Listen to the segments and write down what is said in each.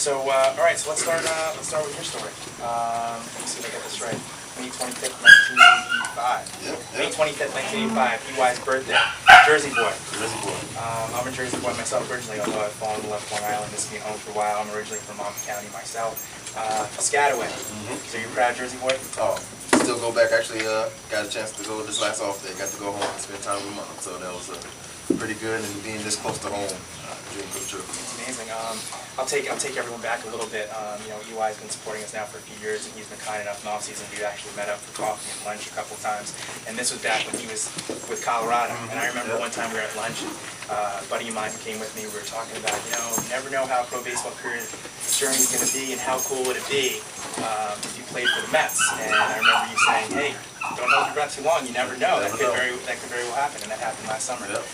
So, all right. So let's start with your story. Let me see if I get this right. May 25th, 1985. Yep. May 25th, 1985. EY's birthday. Jersey boy. Jersey boy. I'm a Jersey boy myself originally, although I've fallen in love with Long Island. This has been home for a while. I'm originally from Monmouth County myself. Piscataway. So you're a proud Jersey boy? Oh, still go back. Actually, got a chance to go this last off day. Got to go home and spend time with Mom. So that was pretty good. And being this close to home, dream come true. It's amazing. I'll take everyone back a little bit. EY's been supporting us now for a few years, and he's been kind enough in off season. We actually met up for coffee and lunch a couple of times, and this was back when he was with Colorado. And I remember one time we were at lunch, and a buddy of mine who came with me. We were talking about, you never know how pro baseball career journey is going to be, and how cool would it be if you played for the Mets. And I remember you saying, "Hey, don't hold your breath too long. You never know. That could very well happen," and that happened last summer. Yep.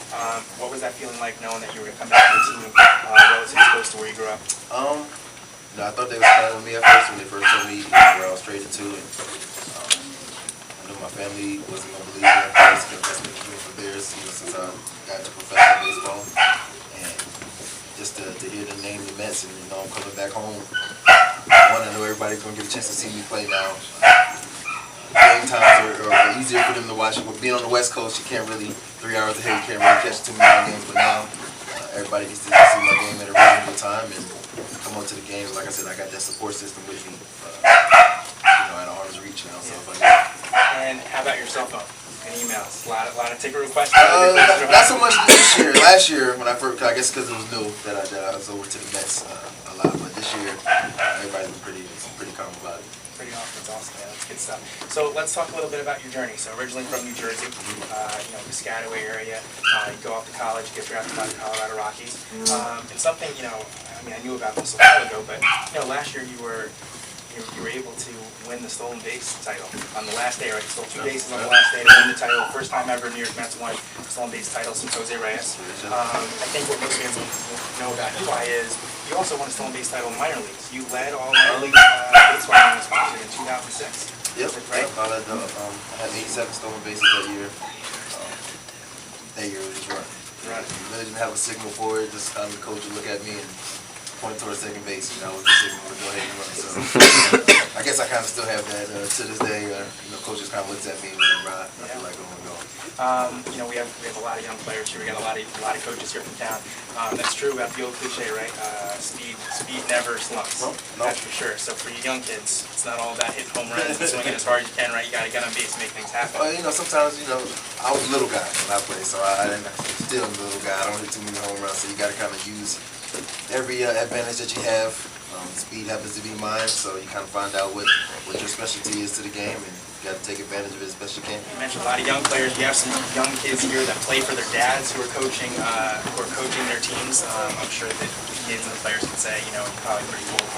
What was that feeling like, knowing that you were going to come back to the team relatively close to where you grew up? No, I thought they was planning on me at first when they first told me where I was traded to, and I knew my family wasn't gonna believe me at first because that's what they're doing for theirs, since I got into professional baseball, and just to hear the name the Mets, and I'm coming back home. One, I know everybody's gonna get a chance to see me play now. Game times are easier for them to watch. But being on the West Coast, you can't really 3 hours ahead. You can't really catch too many games. But now everybody gets to see my game at a reasonable time and come on to the games. Like I said, I got that support system with me, at arm's reach now. So if I get. And how about your cell phone and emails? A lot of ticket requests. Not so much this year. Last year, when I first, I guess because it was new that I was over to the Mets a lot. But this year, everybody's been pretty calm about it. Pretty awesome. That's awesome, man. That's good stuff. So let's talk a little bit about your journey. So originally from New Jersey, Piscataway area. You go off to college, get drafted by the Colorado Rockies. And something, I knew about this a while ago, but last year you were able to win the stolen base title on the last day, right? You stole 2 bases on the last day to win the title. First time ever New York Mets won a stolen base title since Jose Reyes. I think what most fans know about EY is you also won a stolen base title in minor leagues. You led all minor league baseball games sponsored in 2006. Yep, right? I had 87 stolen bases that year. That year was just running. Right. You really didn't have a signal for it. Just the coach would look at me and point towards second base. I was the signal to go ahead and run. So I guess I kind of still have that to this day. Coach just kind of looks at me whenever I feel like I'm going to go. We have a lot of young players here. We got a lot of coaches here from town. That's true about the old cliche, right? Speed never slumps. No. That's for sure. So for you young kids, it's not all about hitting home runs and swinging as hard as you can, right? You got to get on base and make things happen. Sometimes I was a little guy when I played, so I didn't still a little guy. I don't hit too many home runs, so you got to kind of use every advantage that you have. Speed happens to be mine, so you kind of find out what your specialty is to the game, and you got to take advantage of it as best you can. You mentioned a lot of young players. You have some young kids here that play for their dads who are coaching their teams. I'm sure that the kids and the players can say, it's probably pretty cool to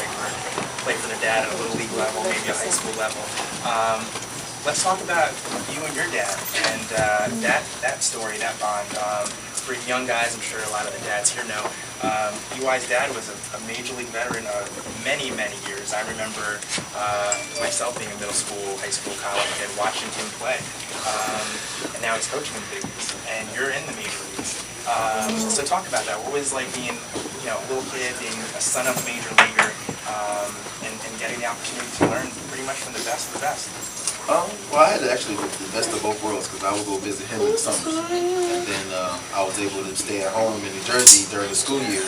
play for their dad at a little league level, maybe a high school level. Let's talk about you and your dad and that story, that bond. For young guys, I'm sure a lot of the dads here know, EY's dad was a major league veteran of many, many years. I remember myself being in middle school, high school, college, and watching him play. And now he's coaching in the big leagues, and you're in the major leagues. So talk about that. What was it like being a little kid, being a son of a major leaguer, and getting the opportunity to learn pretty much from the best of the best? Well, I had actually the best of both worlds because I would go visit him in the summers, and then I was able to stay at home in New Jersey during the school year,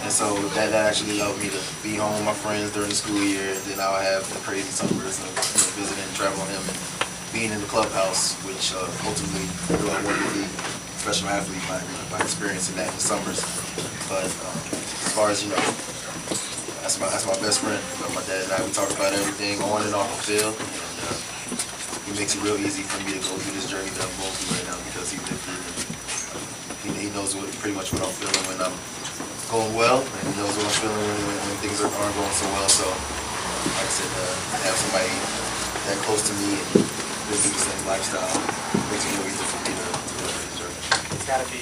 and so that actually allowed me to be home with my friends during the school year, and then I would have the crazy summers of visiting and traveling him and being in the clubhouse, which ultimately I wanted to be a professional athlete by experiencing that in the summers. But as far as that's my best friend. My dad and I, we talk about everything on and off the field. It makes it real easy for me to go through this journey that I'm going through right now because he lived through it. He knows pretty much what I'm feeling when I'm going well, and he knows what I'm feeling when things aren't going so well. So, like I said, to have somebody that close to me and live through the same lifestyle makes it real easy for me to go through this journey. It's got to be